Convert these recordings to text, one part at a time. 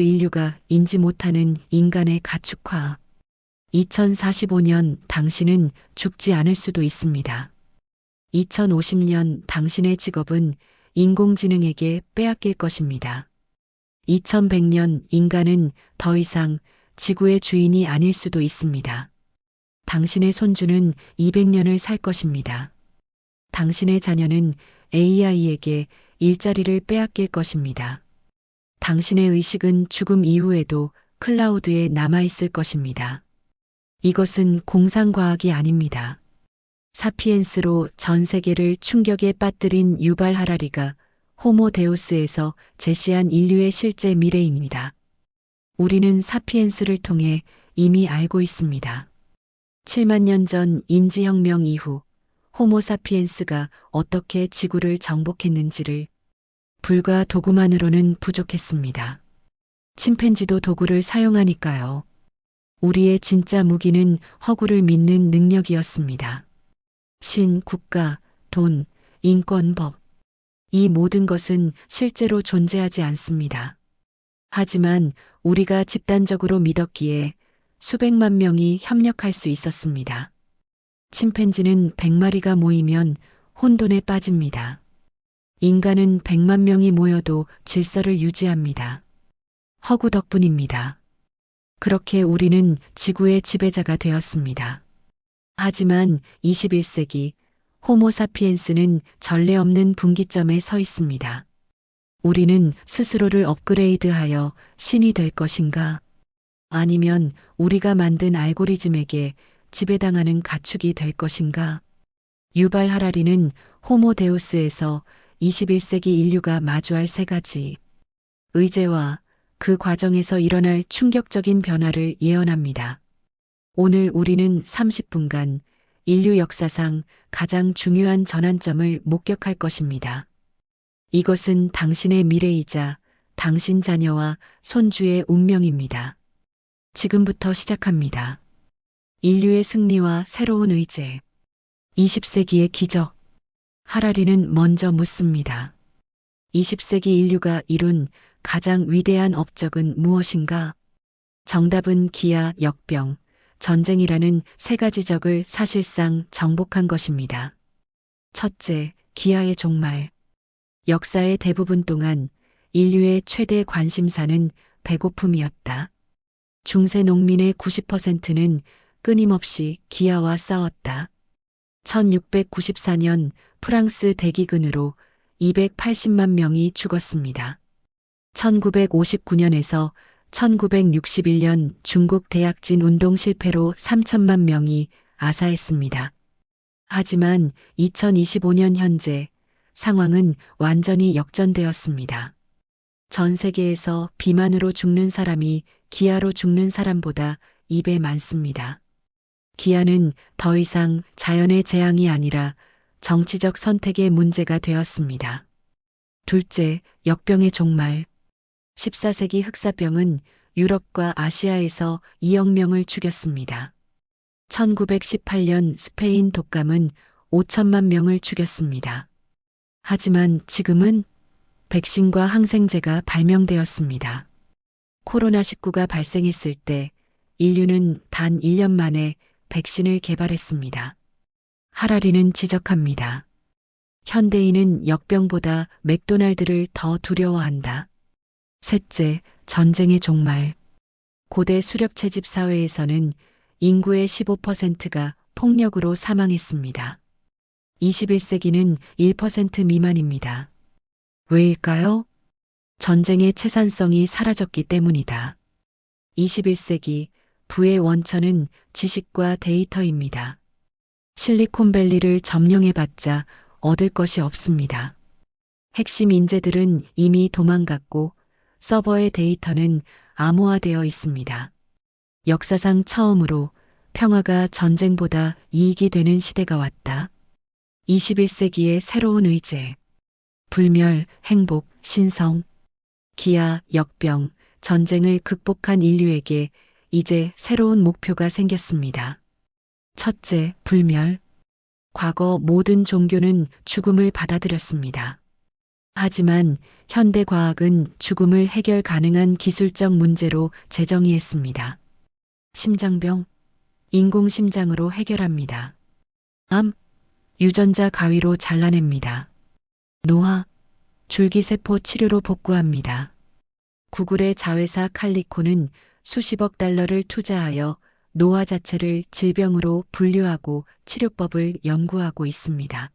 인류가 인지 못하는 인간의 가축화. 2045년 당신은 죽지 않을 수도 있습니다. 2050년 당신의 직업은 인공지능에게 빼앗길 것입니다. 2100년 인간은 더 이상 지구의 주인이 아닐 수도 있습니다. 당신의 손주는 200년을 살 것입니다. 당신의 자녀는 AI에게 일자리를 빼앗길 것입니다. 당신의 의식은 죽음 이후에도 클라우드에 남아있을 것입니다. 이것은 공상과학이 아닙니다. 사피엔스로 전 세계를 충격에 빠뜨린 유발 하라리가 호모 데우스에서 제시한 인류의 실제 미래입니다. 우리는 사피엔스를 통해 이미 알고 있습니다. 7만 년 전 인지혁명 이후 호모 사피엔스가 어떻게 지구를 정복했는지를 불과 도구만으로는 부족했습니다. 침팬지도 도구를 사용하니까요. 우리의 진짜 무기는 허구를 믿는 능력이었습니다. 신, 국가, 돈, 인권, 법. 이 모든 것은 실제로 존재하지 않습니다. 하지만 우리가 집단적으로 믿었기에 수백만 명이 협력할 수 있었습니다. 침팬지는 100마리가 모이면 혼돈에 빠집니다. 인간은 100만 명이 모여도 질서를 유지합니다. 허구 덕분입니다. 그렇게 우리는 지구의 지배자가 되었습니다. 하지만 21세기 호모 사피엔스는 전례 없는 분기점에 서 있습니다. 우리는 스스로를 업그레이드하여 신이 될 것인가? 아니면 우리가 만든 알고리즘에게 지배당하는 가축이 될 것인가? 유발 하라리는 호모 데우스에서 21세기 인류가 마주할 세 가지 의제와 그 과정에서 일어날 충격적인 변화를 예언합니다. 오늘 우리는 30분간 인류 역사상 가장 중요한 전환점을 목격할 것입니다. 이것은 당신의 미래이자 당신 자녀와 손주의 운명입니다. 지금부터 시작합니다. 인류의 승리와 새로운 의제. 20세기의 기적. 하라리는 먼저 묻습니다. 20세기 인류가 이룬 가장 위대한 업적은 무엇인가? 정답은 기아, 역병, 전쟁이라는 세 가지 적을 사실상 정복한 것입니다. 첫째, 기아의 종말. 역사의 대부분 동안 인류의 최대 관심사는 배고픔이었다. 중세 농민의 90%는 끊임없이 기아와 싸웠다. 1694년 프랑스 대기근으로 280만 명이 죽었습니다. 1959년에서 1961년 중국 대약진 운동 실패로 3천만 명이 아사했습니다. 하지만 2025년 현재 상황은 완전히 역전되었습니다. 전 세계에서 비만으로 죽는 사람이 기아로 죽는 사람보다 2배 많습니다. 기아는 더 이상 자연의 재앙이 아니라 정치적 선택의 문제가 되었습니다. 둘째, 역병의 종말. 14세기 흑사병은 유럽과 아시아에서 2억 명을 죽였습니다. 1918년 스페인 독감은 5천만 명을 죽였습니다. 하지만 지금은 백신과 항생제가 발명되었습니다. 코로나19가 발생했을 때 인류는 단 1년 만에 백신을 개발했습니다. 하라리는 지적합니다. 현대인은 역병보다 맥도날드를 더 두려워한다. 셋째, 전쟁의 종말. 고대 수렵 채집 사회에서는 인구의 15%가 폭력으로 사망했습니다. 21세기는 1% 미만입니다. 왜일까요? 전쟁의 채산성이 사라졌기 때문이다. 21세기 부의 원천은 지식과 데이터입니다. 실리콘밸리를 점령해봤자 얻을 것이 없습니다. 핵심 인재들은 이미 도망갔고 서버의 데이터는 암호화되어 있습니다. 역사상 처음으로 평화가 전쟁보다 이익이 되는 시대가 왔다. 21세기의 새로운 의제. 불멸, 행복, 신성. 기아, 역병, 전쟁을 극복한 인류에게 이제 새로운 목표가 생겼습니다. 첫째, 불멸. 과거 모든 종교는 죽음을 받아들였습니다. 하지만 현대 과학은 죽음을 해결 가능한 기술적 문제로 재정의했습니다. 심장병, 인공심장으로 해결합니다. 암, 유전자 가위로 잘라냅니다. 노화, 줄기세포 치료로 복구합니다. 구글의 자회사 칼리코는 수십억 달러를 투자하여 노화 자체를 질병으로 분류하고 치료법을 연구하고 있습니다.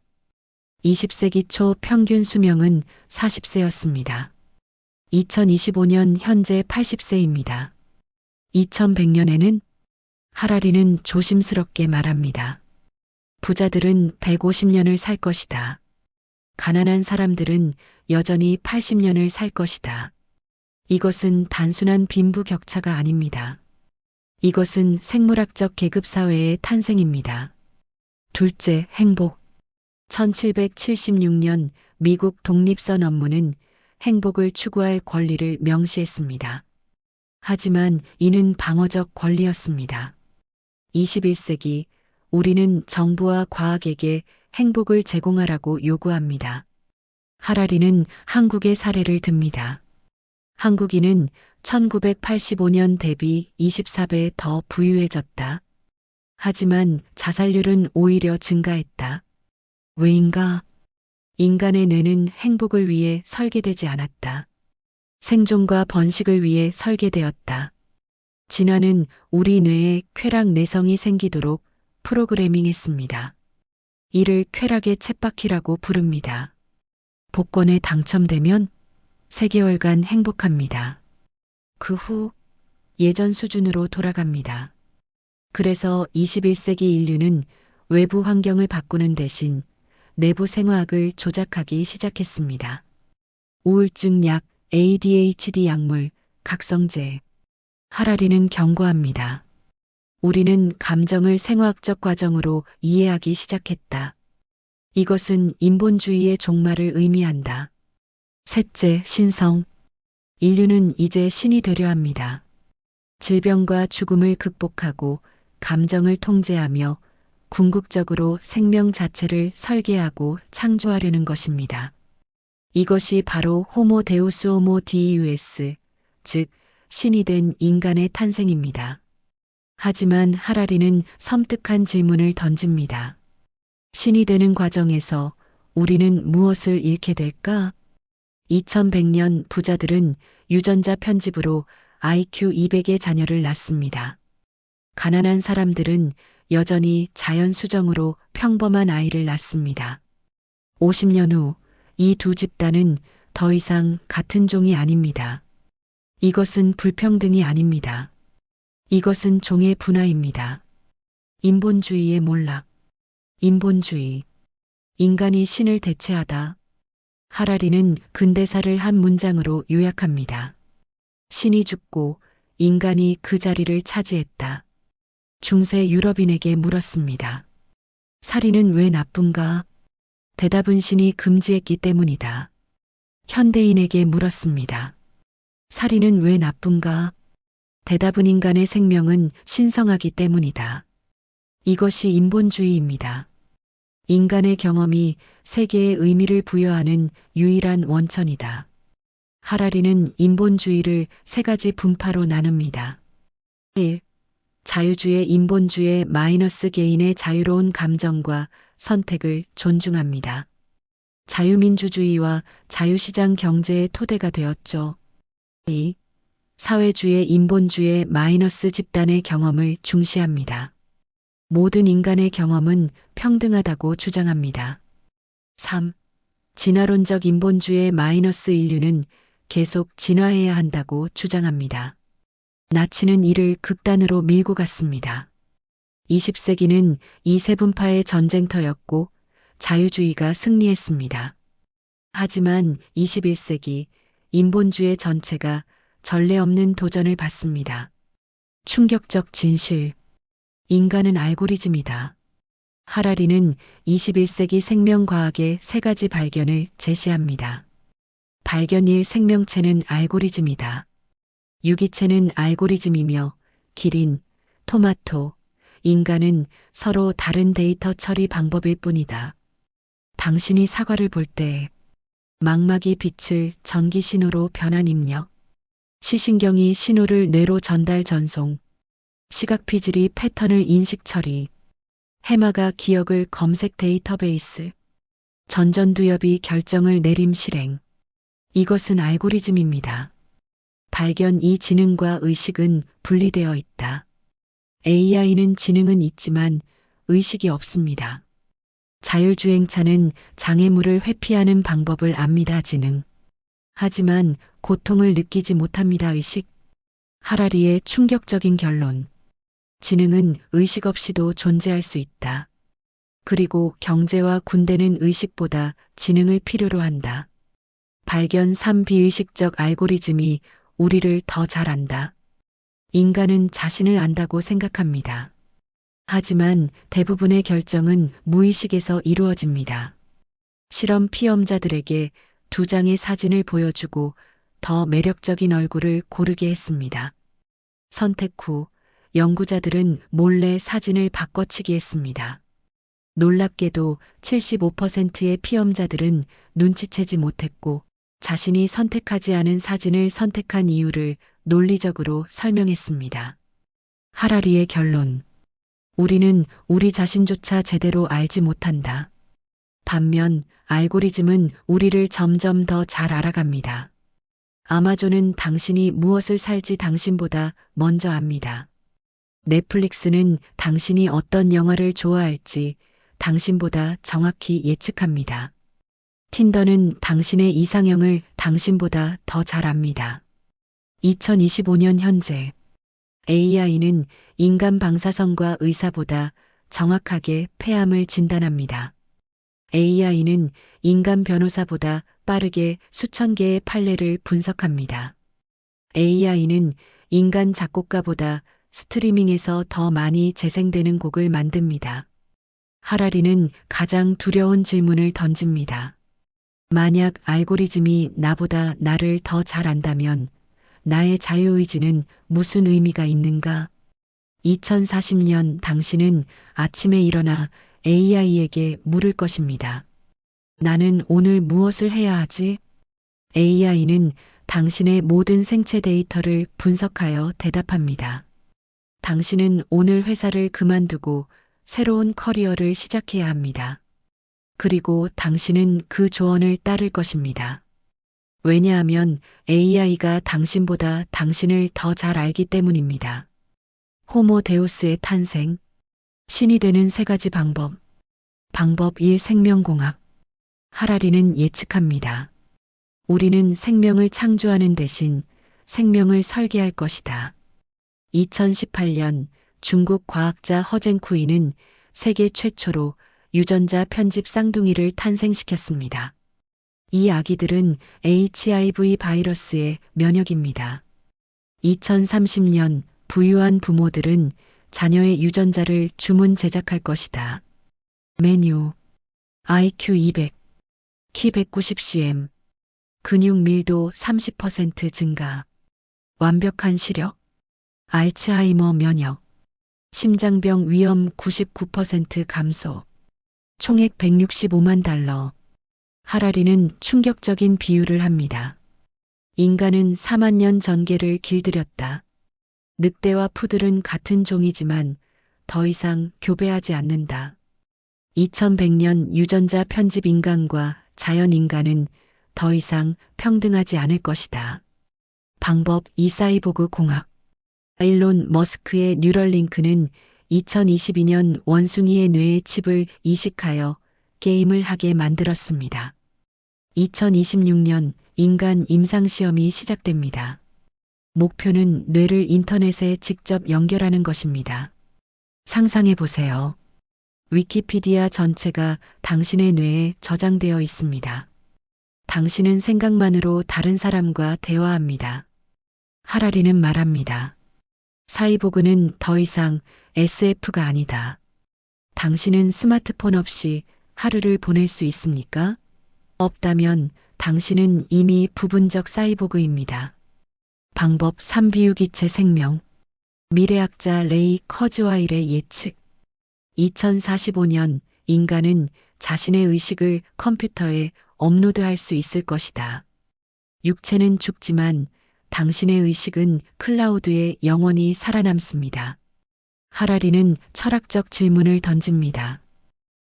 20세기 초 평균 수명은 40세였습니다. 2025년 현재 80세입니다. 2100년에는 하라리는 조심스럽게 말합니다. 부자들은 150년을 살 것이다. 가난한 사람들은 여전히 80년을 살 것이다. 이것은 단순한 빈부격차가 아닙니다. 이것은 생물학적 계급사회의 탄생입니다. 둘째, 행복. 1776년 미국 독립선 업무는 행복을 추구할 권리를 명시했습니다. 하지만 이는 방어적 권리였습니다. 21세기 우리는 정부와 과학에게 행복을 제공하라고 요구합니다. 하라리는 한국의 사례를 듭니다. 한국인은 1985년 대비 24배 더 부유해졌다. 하지만 자살률은 오히려 증가했다. 왜인가? 인간의 뇌는 행복을 위해 설계되지 않았다. 생존과 번식을 위해 설계되었다. 진화는 우리 뇌에 쾌락 내성이 생기도록 프로그래밍했습니다. 이를 쾌락의 쳇바퀴라고 부릅니다. 복권에 당첨되면 3개월간 행복합니다. 그 후 예전 수준으로 돌아갑니다. 그래서 21세기 인류는 외부 환경을 바꾸는 대신 내부 생화학을 조작하기 시작했습니다. 우울증 약, ADHD 약물, 각성제. 하라리는 경고합니다. 우리는 감정을 생화학적 과정으로 이해하기 시작했다. 이것은 인본주의의 종말을 의미한다. 셋째, 신성. 인류는 이제 신이 되려 합니다. 질병과 죽음을 극복하고 감정을 통제하며 궁극적으로 생명 자체를 설계하고 창조하려는 것입니다. 이것이 바로 호모 데우스 호모 디우스, 즉 신이 된 인간의 탄생입니다. 하지만 하라리는 섬뜩한 질문을 던집니다. 신이 되는 과정에서 우리는 무엇을 잃게 될까? 2100년 부자들은 유전자 편집으로 IQ 200의 자녀를 낳습니다. 가난한 사람들은 여전히 자연 수정으로 평범한 아이를 낳습니다. 50년 후 이 두 집단은 더 이상 같은 종이 아닙니다. 이것은 불평등이 아닙니다. 이것은 종의 분화입니다. 인본주의의 몰락. 인본주의. 인간이 신을 대체하다. 하라리는 근대사를 한 문장으로 요약합니다. 신이 죽고 인간이 그 자리를 차지했다. 중세 유럽인에게 물었습니다. 살인은 왜 나쁜가? 대답은 신이 금지했기 때문이다. 현대인에게 물었습니다. 살인은 왜 나쁜가? 대답은 인간의 생명은 신성하기 때문이다. 이것이 인본주의입니다. 인간의 경험이 세계에 의미를 부여하는 유일한 원천이다. 하라리는 인본주의를 3가지 분파로 나눕니다. 1. 자유주의 인본주의 마이너스 개인의 자유로운 감정과 선택을 존중합니다. 자유민주주의와 자유시장 경제의 토대가 되었죠. 2. 사회주의 인본주의 마이너스 집단의 경험을 중시합니다. 모든 인간의 경험은 평등하다고 주장합니다. 3. 진화론적 인본주의 마이너스 인류는 계속 진화해야 한다고 주장합니다. 나치는 이를 극단으로 밀고 갔습니다. 20세기는 이 세 분파의 전쟁터였고 자유주의가 승리했습니다. 하지만 21세기 인본주의 전체가 전례 없는 도전을 받습니다. 충격적 진실. 인간은 알고리즘이다. 하라리는 21세기 생명과학의 3가지 발견을 제시합니다. 발견 1. 생명체는 알고리즘이다. 유기체는 알고리즘이며 기린, 토마토, 인간은 서로 다른 데이터 처리 방법일 뿐이다. 당신이 사과를 볼 때 망막이 빛을 전기 신호로 변환 입력. 시신경이 신호를 뇌로 전달 전송. 시각 피질이 패턴을 인식 처리. 해마가 기억을 검색 데이터베이스. 전전두엽이 결정을 내림 실행. 이것은 알고리즘입니다. 발견 이 지능과 의식은 분리되어 있다. AI는 지능은 있지만 의식이 없습니다. 자율주행차는 장애물을 회피하는 방법을 압니다. 지능. 하지만 고통을 느끼지 못합니다. 의식. 하라리의 충격적인 결론. 지능은 의식 없이도 존재할 수 있다. 그리고 경제와 군대는 의식보다 지능을 필요로 한다. 발견 3. 비의식적 알고리즘이 우리를 더 잘 안다. 인간은 자신을 안다고 생각합니다. 하지만 대부분의 결정은 무의식에서 이루어집니다. 실험 피험자들에게 2장의 사진을 보여주고 더 매력적인 얼굴을 고르게 했습니다. 선택 후 연구자들은 몰래 사진을 바꿔치기 했습니다. 놀랍게도 75%의 피험자들은 눈치채지 못했고 자신이 선택하지 않은 사진을 선택한 이유를 논리적으로 설명했습니다. 하라리의 결론. 우리는 우리 자신조차 제대로 알지 못한다. 반면 알고리즘은 우리를 점점 더 잘 알아갑니다. 아마존은 당신이 무엇을 살지 당신보다 먼저 압니다. 넷플릭스는 당신이 어떤 영화를 좋아할지 당신보다 정확히 예측합니다. 틴더는 당신의 이상형을 당신보다 더 잘 압니다. 2025년 현재 AI는 인간 방사선과 의사보다 정확하게 폐암을 진단합니다. AI는 인간 변호사보다 빠르게 수천 개의 판례를 분석합니다. AI는 인간 작곡가보다 스트리밍에서 더 많이 재생되는 곡을 만듭니다. 하라리는 가장 두려운 질문을 던집니다. 만약 알고리즘이 나보다 나를 더 잘 안다면 나의 자유의지는 무슨 의미가 있는가? 2040년 당신은 아침에 일어나 AI에게 물을 것입니다. 나는 오늘 무엇을 해야 하지? AI는 당신의 모든 생체 데이터를 분석하여 대답합니다. 당신은 오늘 회사를 그만두고 새로운 커리어를 시작해야 합니다. 그리고 당신은 그 조언을 따를 것입니다. 왜냐하면 AI가 당신보다 당신을 더 잘 알기 때문입니다. 호모 데우스의 탄생. 신이 되는 3가지 방법. 방법 1. 생명공학. 하라리는 예측합니다. 우리는 생명을 창조하는 대신 생명을 설계할 것이다. 2018년 중국 과학자 허쟁쿠이는 세계 최초로 유전자 편집 쌍둥이를 탄생시켰습니다. 이 아기들은 HIV 바이러스에 면역입니다. 2030년 부유한 부모들은 자녀의 유전자를 주문 제작할 것이다. 메뉴. IQ 200, 키 190cm, 근육 밀도 30% 증가, 완벽한 시력, 알츠하이머 면역, 심장병 위험 99% 감소, 총액 165만 달러. 하라리는 충격적인 비유를 합니다. 인간은 4만 년 전개를 길들였다. 늑대와 푸들은 같은 종이지만 더 이상 교배하지 않는다. 2100년 유전자 편집 인간과 자연 인간은 더 이상 평등하지 않을 것이다. 방법 2. 사이보그 공학. 일론 머스크의 뉴럴링크는 2022년 원숭이의 뇌에 칩을 이식하여 게임을 하게 만들었습니다. 2026년 인간 임상시험이 시작됩니다. 목표는 뇌를 인터넷에 직접 연결하는 것입니다. 상상해 보세요. 위키피디아 전체가 당신의 뇌에 저장되어 있습니다. 당신은 생각만으로 다른 사람과 대화합니다. 하라리는 말합니다. 사이보그는 더 이상 SF가 아니다. 당신은 스마트폰 없이 하루를 보낼 수 있습니까? 없다면 당신은 이미 부분적 사이보그입니다. 방법 3. 비유기체 생명. 미래학자 레이 커즈와일의 예측. 2045년 인간은 자신의 의식을 컴퓨터에 업로드할 수 있을 것이다. 육체는 죽지만 당신의 의식은 클라우드에 영원히 살아남습니다. 하라리는 철학적 질문을 던집니다.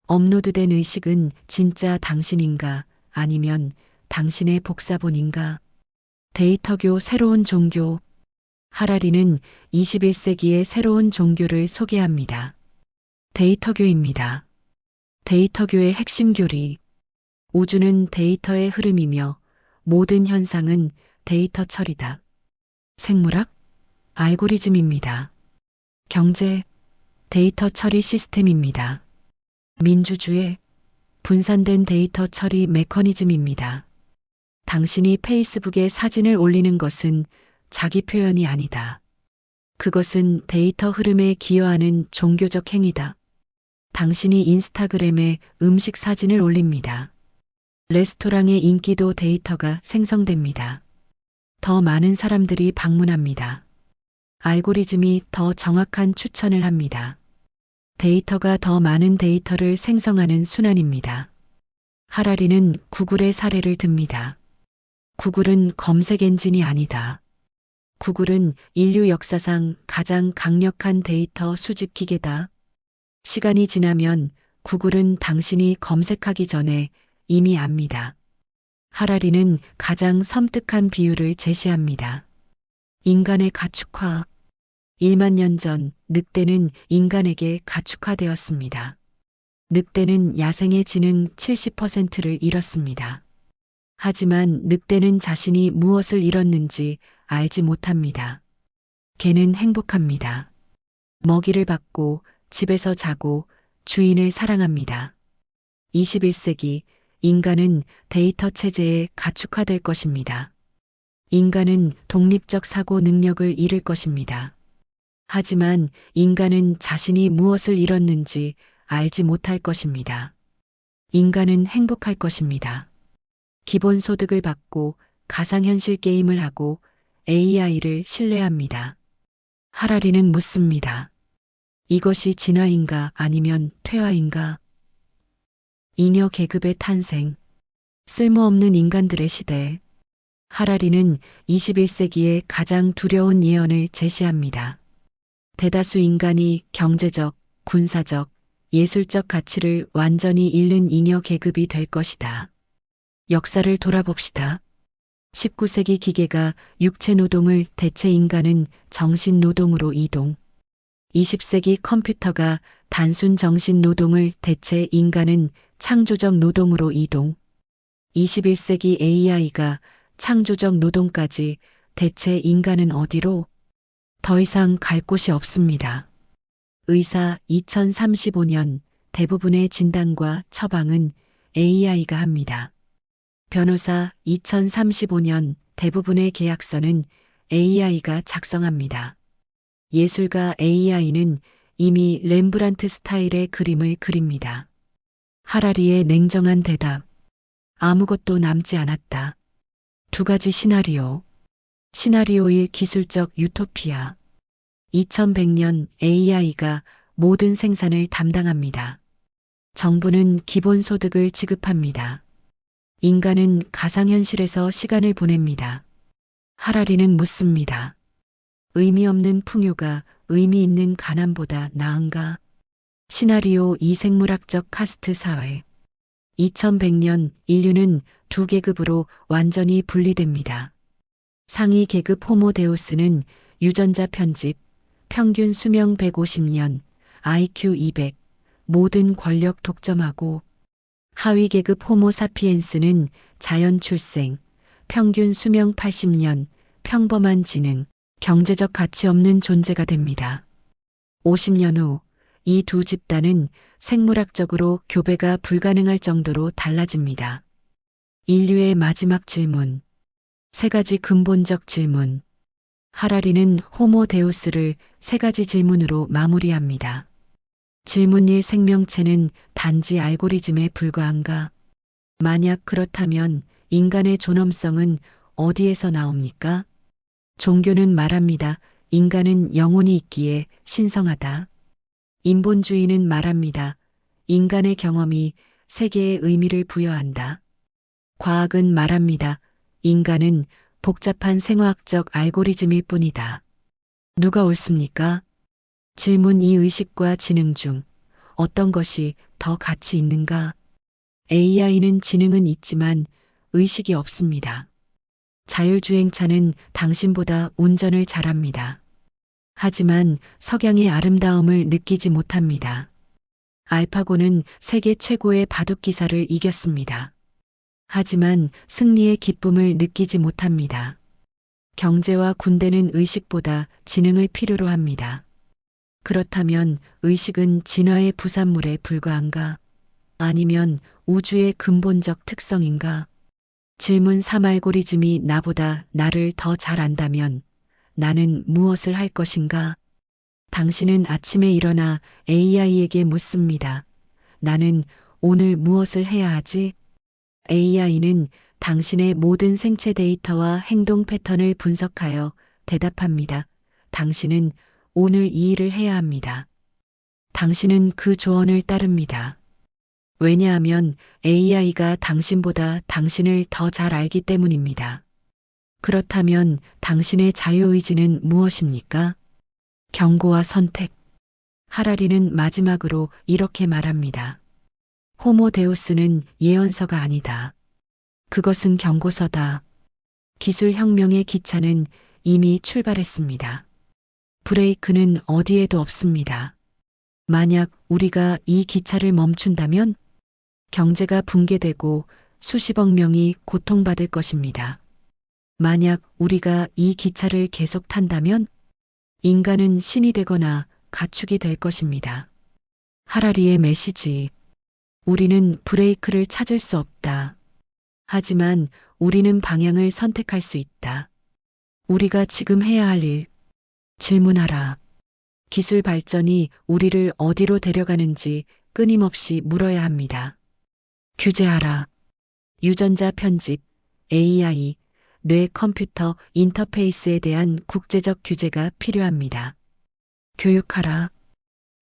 업로드된 의식은 진짜 당신인가 아니면 당신의 복사본인가? 데이터교 새로운 종교. 하라리는 21세기의 새로운 종교를 소개합니다. 데이터교입니다. 데이터교의 핵심 교리. 우주는 데이터의 흐름이며 모든 현상은 데이터 처리다. 생물학, 알고리즘입니다. 경제, 데이터 처리 시스템입니다. 민주주의, 분산된 데이터 처리 메커니즘입니다. 당신이 페이스북에 사진을 올리는 것은 자기 표현이 아니다. 그것은 데이터 흐름에 기여하는 종교적 행위다. 당신이 인스타그램에 음식 사진을 올립니다. 레스토랑의 인기도 데이터가 생성됩니다. 더 많은 사람들이 방문합니다. 알고리즘이 더 정확한 추천을 합니다. 데이터가 더 많은 데이터를 생성하는 순환입니다. 하라리는 구글의 사례를 듭니다. 구글은 검색 엔진이 아니다. 구글은 인류 역사상 가장 강력한 데이터 수집 기계다. 시간이 지나면 구글은 당신이 검색하기 전에 이미 압니다. 하라리는 가장 섬뜩한 비유를 제시합니다. 인간의 가축화. 1만 년 전 늑대는 인간에게 가축화되었습니다. 늑대는 야생의 지능 70%를 잃었습니다. 하지만 늑대는 자신이 무엇을 잃었는지 알지 못합니다. 개는 행복합니다. 먹이를 받고 집에서 자고 주인을 사랑합니다. 21세기 인간은 데이터 체제에 가축화될 것입니다. 인간은 독립적 사고 능력을 잃을 것입니다. 하지만 인간은 자신이 무엇을 잃었는지 알지 못할 것입니다. 인간은 행복할 것입니다. 기본소득을 받고 가상현실 게임을 하고 AI를 신뢰합니다. 하라리는 묻습니다. 이것이 진화인가 아니면 퇴화인가? 잉여 계급의 탄생. 쓸모없는 인간들의 시대. 하라리는 21세기의 가장 두려운 예언을 제시합니다. 대다수 인간이 경제적, 군사적, 예술적 가치를 완전히 잃는 잉여 계급이 될 것이다. 역사를 돌아봅시다. 19세기 기계가 육체 노동을 대체 인간은 정신 노동으로 이동. 20세기 컴퓨터가 단순 정신 노동을 대체 인간은 창조적 노동으로 이동. 21세기 AI가 창조적 노동까지 대체 인간은 어디로? 더 이상 갈 곳이 없습니다. 의사 2035년 대부분의 진단과 처방은 AI가 합니다. 변호사 2035년 대부분의 계약서는 AI가 작성합니다. 예술가 AI는 이미 렘브란트 스타일의 그림을 그립니다. 하라리의 냉정한 대답. 아무것도 남지 않았다. 두 가지 시나리오. 시나리오 1 기술적 유토피아. 2100년 AI가 모든 생산을 담당합니다. 정부는 기본소득을 지급합니다. 인간은 가상현실에서 시간을 보냅니다. 하라리는 묻습니다. 의미 없는 풍요가 의미 있는 가난보다 나은가? 시나리오 2 생물학적 카스트 사회. 2100년 인류는 두 계급으로 완전히 분리됩니다. 상위 계급 호모데우스는 유전자 편집, 평균 수명 150년, IQ 200, 모든 권력 독점하고 하위 계급 호모사피엔스는 자연 출생, 평균 수명 80년, 평범한 지능, 경제적 가치 없는 존재가 됩니다. 50년 후 이 두 집단은 생물학적으로 교배가 불가능할 정도로 달라집니다. 인류의 마지막 질문. 세 가지 근본적 질문. 하라리는 호모데우스를 세 가지 질문으로 마무리합니다. 질문 1 생명체는 단지 알고리즘에 불과한가? 만약 그렇다면 인간의 존엄성은 어디에서 나옵니까? 종교는 말합니다. 인간은 영혼이 있기에 신성하다. 인본주의는 말합니다. 인간의 경험이 세계에 의미를 부여한다. 과학은 말합니다. 인간은 복잡한 생화학적 알고리즘일 뿐이다. 누가 옳습니까? 질문 이 의식과 지능 중 어떤 것이 더 가치 있는가? AI는 지능은 있지만 의식이 없습니다. 자율주행차는 당신보다 운전을 잘합니다. 하지만 석양의 아름다움을 느끼지 못합니다. 알파고는 세계 최고의 바둑 기사를 이겼습니다. 하지만 승리의 기쁨을 느끼지 못합니다. 경제와 군대는 의식보다 지능을 필요로 합니다. 그렇다면 의식은 진화의 부산물에 불과한가? 아니면 우주의 근본적 특성인가? 질문 3 알고리즘이 나보다 나를 더 잘 안다면 나는 무엇을 할 것인가? 당신은 아침에 일어나 AI에게 묻습니다. 나는 오늘 무엇을 해야 하지? AI는 당신의 모든 생체 데이터와 행동 패턴을 분석하여 대답합니다. 당신은 오늘 이 일을 해야 합니다. 당신은 그 조언을 따릅니다. 왜냐하면 AI가 당신보다 당신을 더 잘 알기 때문입니다. 그렇다면 당신의 자유의지는 무엇입니까? 경고와 선택. 하라리는 마지막으로 이렇게 말합니다. 호모 데우스는 예언서가 아니다. 그것은 경고서다. 기술혁명의 기차는 이미 출발했습니다. 브레이크는 어디에도 없습니다. 만약 우리가 이 기차를 멈춘다면 경제가 붕괴되고 수십억 명이 고통받을 것입니다. 만약 우리가 이 기차를 계속 탄다면 인간은 신이 되거나 가축이 될 것입니다. 하라리의 메시지. 우리는 브레이크를 찾을 수 없다. 하지만 우리는 방향을 선택할 수 있다. 우리가 지금 해야 할 일. 질문하라. 기술 발전이 우리를 어디로 데려가는지 끊임없이 물어야 합니다. 규제하라. 유전자 편집, AI, 뇌 컴퓨터 인터페이스에 대한 국제적 규제가 필요합니다. 교육하라.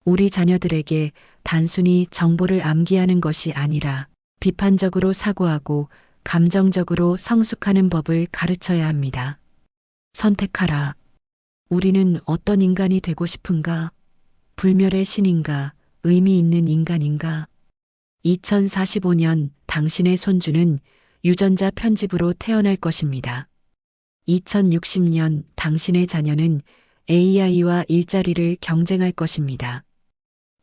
우리 자녀들에게 단순히 정보를 암기하는 것이 아니라 비판적으로 사고하고 감정적으로 성숙하는 법을 가르쳐야 합니다. 선택하라. 우리는 어떤 인간이 되고 싶은가? 불멸의 신인가? 의미 있는 인간인가? 2045년 당신의 손주는 유전자 편집으로 태어날 것입니다. 2060년 당신의 자녀는 AI와 일자리를 경쟁할 것입니다.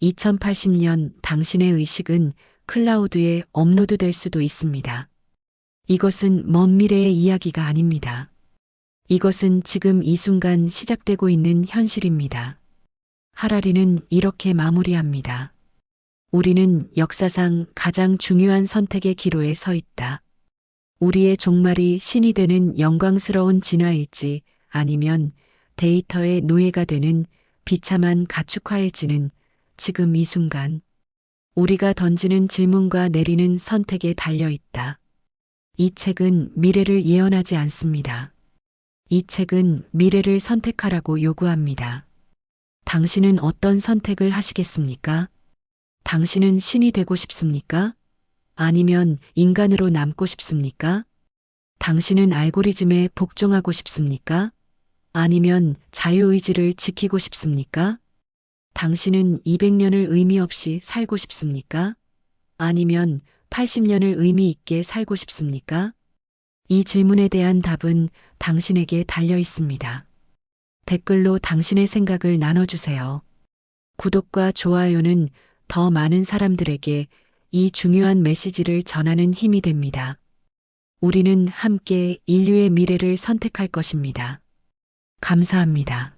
2080년 당신의 의식은 클라우드에 업로드될 수도 있습니다. 이것은 먼 미래의 이야기가 아닙니다. 이것은 지금 이 순간 시작되고 있는 현실입니다. 하라리는 이렇게 마무리합니다. 우리는 역사상 가장 중요한 선택의 기로에 서 있다. 우리의 종말이 신이 되는 영광스러운 진화일지 아니면 데이터의 노예가 되는 비참한 가축화일지는 지금 이 순간 우리가 던지는 질문과 내리는 선택에 달려 있다. 이 책은 미래를 예언하지 않습니다. 이 책은 미래를 선택하라고 요구합니다. 당신은 어떤 선택을 하시겠습니까? 당신은 신이 되고 싶습니까? 아니면 인간으로 남고 싶습니까? 당신은 알고리즘에 복종하고 싶습니까? 아니면 자유의지를 지키고 싶습니까? 당신은 200년을 의미 없이 살고 싶습니까? 아니면 80년을 의미 있게 살고 싶습니까? 이 질문에 대한 답은 당신에게 달려 있습니다. 댓글로 당신의 생각을 나눠주세요. 구독과 좋아요는 더 많은 사람들에게 이 중요한 메시지를 전하는 힘이 됩니다. 우리는 함께 인류의 미래를 선택할 것입니다. 감사합니다.